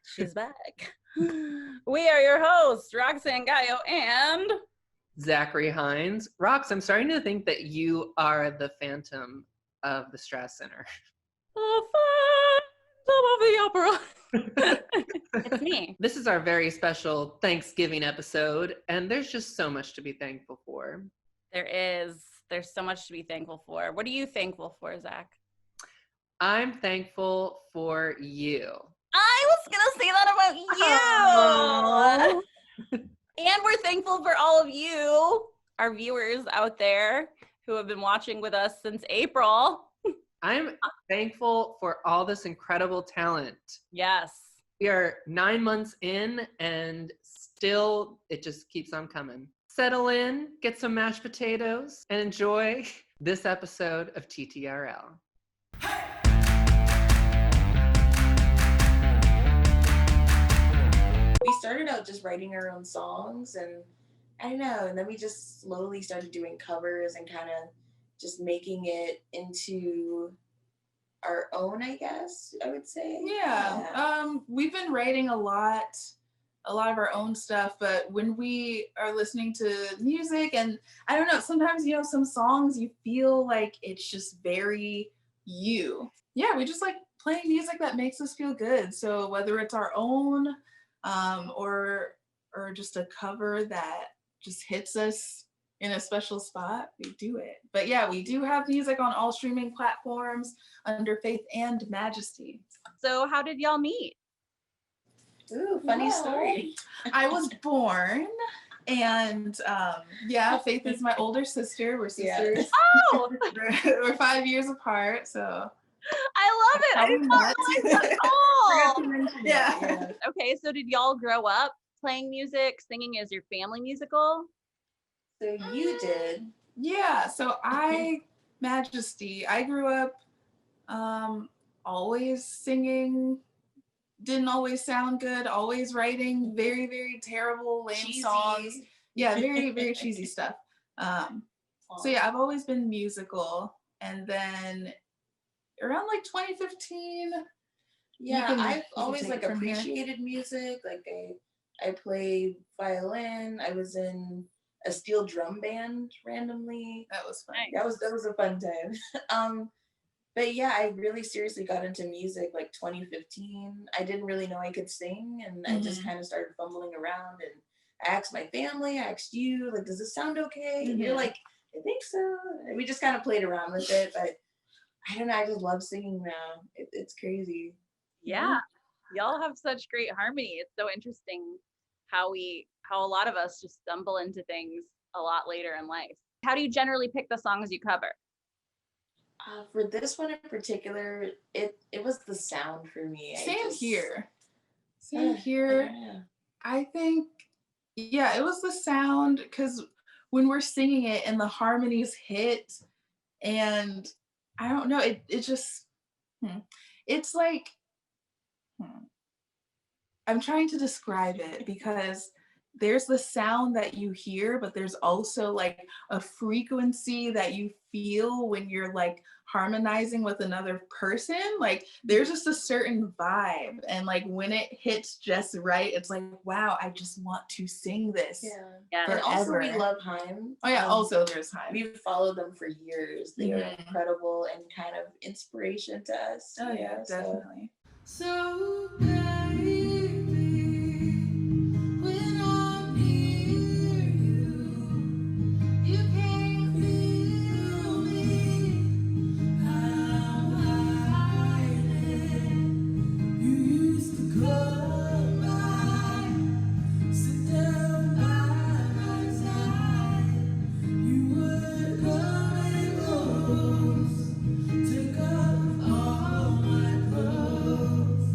She's back. We are your hosts, Roxanne Gallo and Zachary Hines. Rox, I'm starting to think that you are the Phantom of the Strauss Center. the Phantom of the Opera. It's me. This is our very special Thanksgiving episode, and there's just so much to be thankful for. There is. There's so much to be thankful for. What are you thankful for, Zach? I'm thankful for you. I was going to say that about you. And we're thankful for all of you, our viewers out there who have been watching with us since April. I'm thankful for all this incredible talent. Yes. We are 9 months in, and still it just keeps on coming. Settle in, get some mashed potatoes, and enjoy this episode of TTRL. We started out just writing our own songs, and I don't know, and then we just slowly started doing covers and kind of just making it into our own, I guess I would say. Yeah. We've been writing a lot of our own stuff, but when we are listening to music, and I don't know, sometimes, you know, some songs you feel like it's just very you. Yeah, we just like playing music that makes us feel good. So whether it's our own or just a cover that just hits us in a special spot, we do it. But yeah, we do have music on all streaming platforms under Faith and Majesty. So how did y'all meet? Ooh, funny story. I was born, and Faith is my older sister. We're sisters. Yeah. Oh, We're 5 years apart, so I love it. I didn't realize that. Oh. Yeah. Okay, so did y'all grow up playing music, singing as your family musical? So you did. Yeah, so Majesty, I grew up always singing, didn't always sound good, always writing very, very terrible, lame Cheesy. songs. Yeah, very, very cheesy stuff. So yeah, I've always been musical, and then around like 2015. I've always like appreciated music. Like I played violin. I was in a steel drum band randomly. That was fun. That was a fun time. But yeah, I really seriously got into music like 2015. I didn't really know I could sing, and I just kind of started fumbling around, and I asked my family, I asked you, like, does this sound okay? And you're like, I think so. And we just kind of played around with it, but I don't know, I just love singing now. It's crazy. Yeah. Y'all have such great harmony. It's so interesting how a lot of us just stumble into things a lot later in life. How do you generally pick the songs you cover? For this one in particular, it was the sound for me. Same here. Yeah. I think, yeah, it was the sound, because when we're singing it and the harmonies hit, and I don't know, it just, it's like, I'm trying to describe it, because there's the sound that you hear, but there's also like a frequency that you feel when you're like harmonizing with another person. Like there's just a certain vibe, and like when it hits just right, it's like, wow, I just want to sing this. Yeah. And also forever. we love Haim. Oh yeah, also there's Haim. We've followed them for years. They are incredible and kind of inspiration to us. Oh yeah, definitely. So baby, when I'm near you, you can feel me. I'm hiding. You used to come by, sit down by my side. You would come and close, take off all my clothes.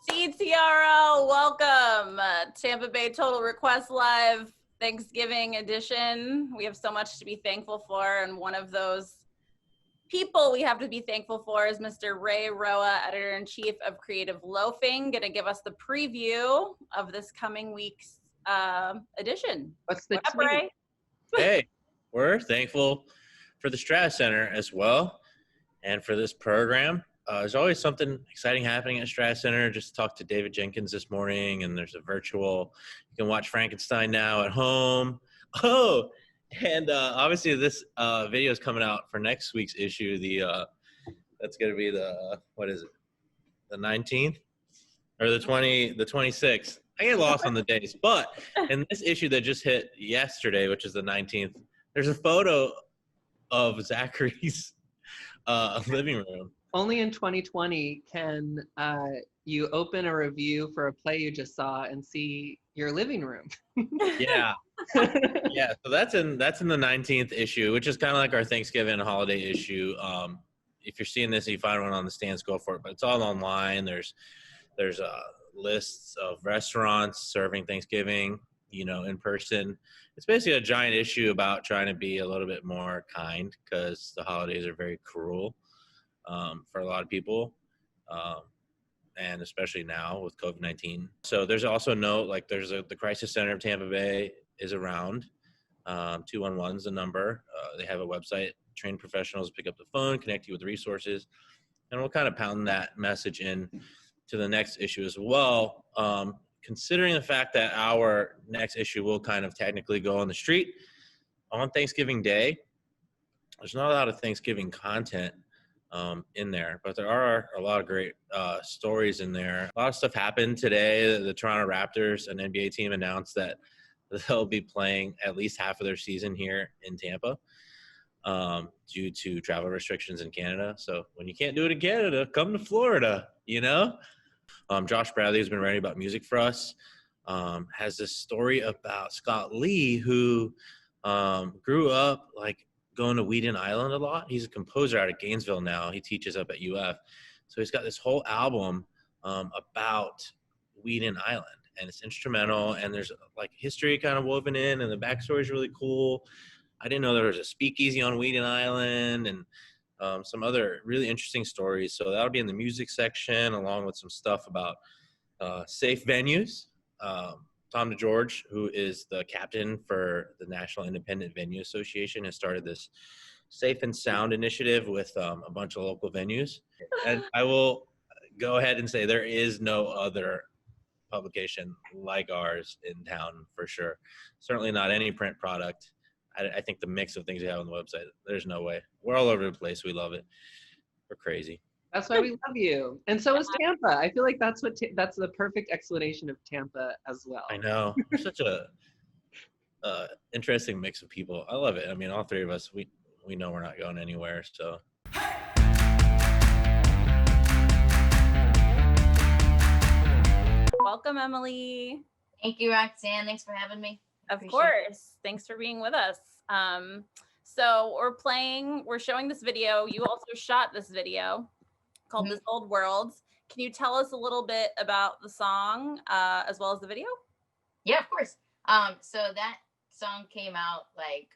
TTRL, welcome. Tampa Bay Total Request Live Thanksgiving edition. We have so much to be thankful for, and one of those people we have to be thankful for is Mr. Ray Roa, editor-in-chief of Creative Loafing, going to give us the preview of this coming week's edition. What's the What up, Ray? Hey, we're thankful for the Strat Center as well, and for this program. There's always something exciting happening at Strat Center. Just talked to David Jenkins this morning, and there's a virtual. You can watch Frankenstein now at home. Oh, and obviously this video is coming out for next week's issue. That's going to be the, what is it? The 19th or the 26th. I get lost on the days, but in this issue that just hit yesterday, which is the 19th, there's a photo of Zachary's living room. Only in 2020 can you open a review for a play you just saw and see your living room. Yeah. Yeah, so that's in the 19th issue, which is kind of like our Thanksgiving holiday issue. If you're seeing this and you find one on the stands, go for it. But it's all online. There's lists of restaurants serving Thanksgiving, in person. It's basically a giant issue about trying to be a little bit more kind because the holidays are very cruel for a lot of people. And especially now with COVID-19. So there's also the Crisis Center of Tampa Bay is around. 211 is the number. They have a website. Trained professionals pick up the phone, connect you with resources, and we'll kind of pound that message in to the next issue as well. Considering the fact that our next issue will kind of technically go on the street on Thanksgiving Day, there's not a lot of Thanksgiving content in there, but there are a lot of great stories in there. A lot of stuff happened today. The Toronto Raptors, an NBA team, announced that they'll be playing at least half of their season here in Tampa due to travel restrictions in Canada. So when you can't do it in Canada, come to Florida, Josh Bradley, who's been writing about music for us, has this story about Scott Lee, who grew up going to Whedon Island a lot. He's a composer out of Gainesville now. He teaches up at UF. So he's got this whole album about Whedon Island, and it's instrumental, and there's history kind of woven in, and the backstory is really cool. I didn't know there was a speakeasy on Whedon Island, and some other really interesting stories. So that'll be in the music section, along with some stuff about safe venues. Tom DeGeorge, who is the captain for the National Independent Venue Association, has started this Safe and Sound initiative with a bunch of local venues. And I will go ahead and say there is no other publication like ours in town for sure. Certainly not any print product. I think the mix of things we have on the website, there's no way. We're all over the place. We love it. We're crazy. That's why we love you. And so is Tampa. I feel like that's the perfect explanation of Tampa as well. I know. We're such a interesting mix of people. I love it. I mean, all three of us, we know we're not going anywhere. So. Welcome, Emily. Thank you, Roxanne. Thanks for having me. Of course. Thanks for being with us. So we're showing this video. You also shot this video called This Old World. Can you tell us a little bit about the song as well as the video? Yeah, of course. So that song came out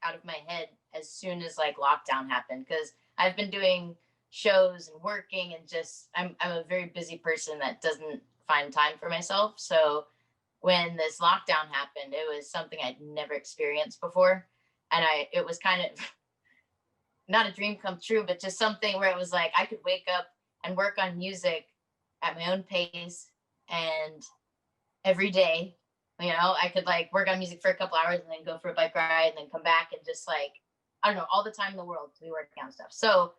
out of my head as soon as lockdown happened, because I've been doing shows and working, and I'm a very busy person that doesn't find time for myself. So when this lockdown happened, it was something I'd never experienced before. And it was kind of not a dream come true, but just something where it was like I could wake up and work on music at my own pace, and every day, I could like work on music for a couple hours and then go for a bike ride and then come back and just like, I don't know, all the time in the world to be working on stuff. So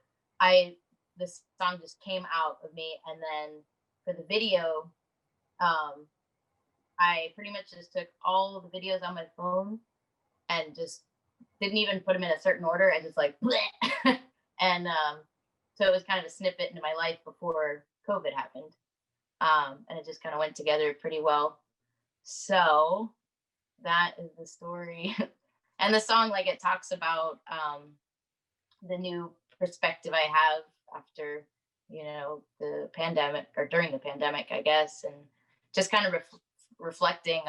this song just came out of me. And then for the video, I pretty much just took all the videos on my phone and just didn't even put them in a certain order. I just like, bleh. And so it was kind of a snippet into my life before COVID happened. And it just kind of went together pretty well. So that is the story. And the song, like, it talks about the new perspective I have after, the pandemic, or during the pandemic, I guess, and just kind of reflecting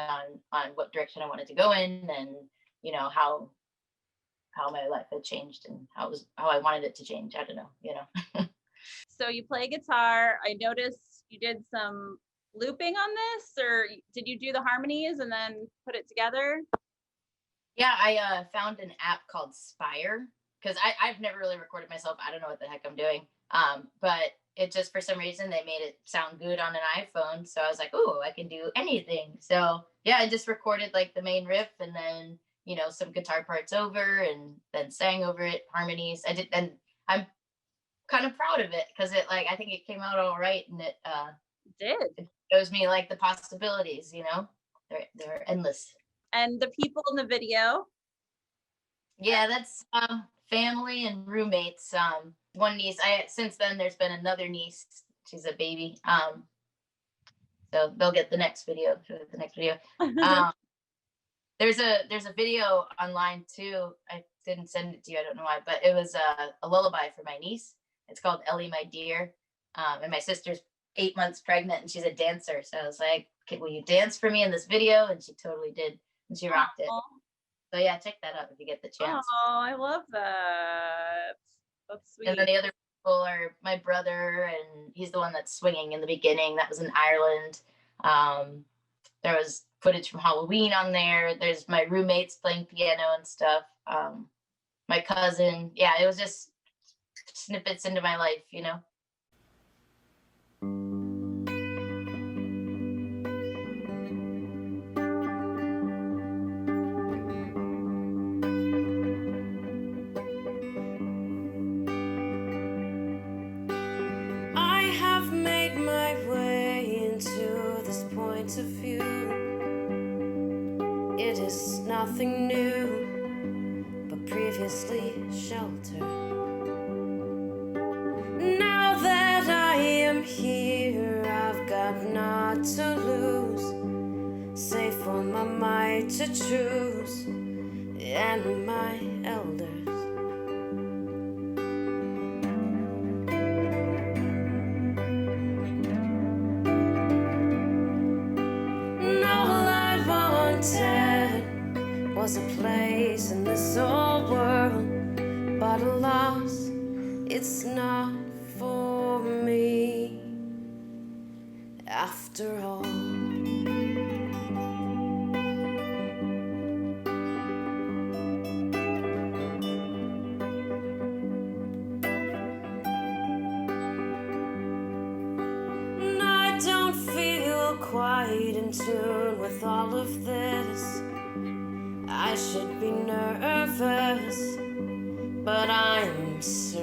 on what direction I wanted to go in, and how my life had changed and how I wanted it to change. I don't know. So you play guitar. I noticed you did some looping on this, or did you do the harmonies and then put it together? Yeah, I found an app called Spire, because I've never really recorded myself. I don't know what the heck I'm doing. But it just, for some reason, they made it sound good on an iPhone. So I was like, oh, I can do anything. So yeah, I just recorded like the main riff, and then, some guitar parts over, and then sang over it, harmonies. I did, and I'm kind of proud of it, because it, like, I think it came out all right, and it shows me like the possibilities, they're endless. And the people in the video? Yeah, that's family and roommates. One niece. Since then there's been another niece. She's a baby. So they'll get the next video. There's a video online too. I didn't send it to you. I don't know why, but it was a lullaby for my niece. It's called Ellie, My Dear. And my sister's 8 months pregnant, and she's a dancer. So I was like, okay, will you dance for me in this video? And she totally did. And she rocked it. So yeah, check that out if you get the chance. Oh, I love that. That's sweet. And then the other people are my brother, and he's the one that's swinging in the beginning. That was in Ireland. There was footage from Halloween on there. There's my roommates playing piano and stuff. My cousin. Yeah, it was just snippets into my life, I have made my way into this point of view. It is nothing new, but previously sheltered. Now that I am here, I've got naught to lose, save for my might to choose and my elders. And all I wanted was a place in this old world, but alas, it's not for me after all. And I don't feel quite in tune with all of this. I should be nervous, but I'm certain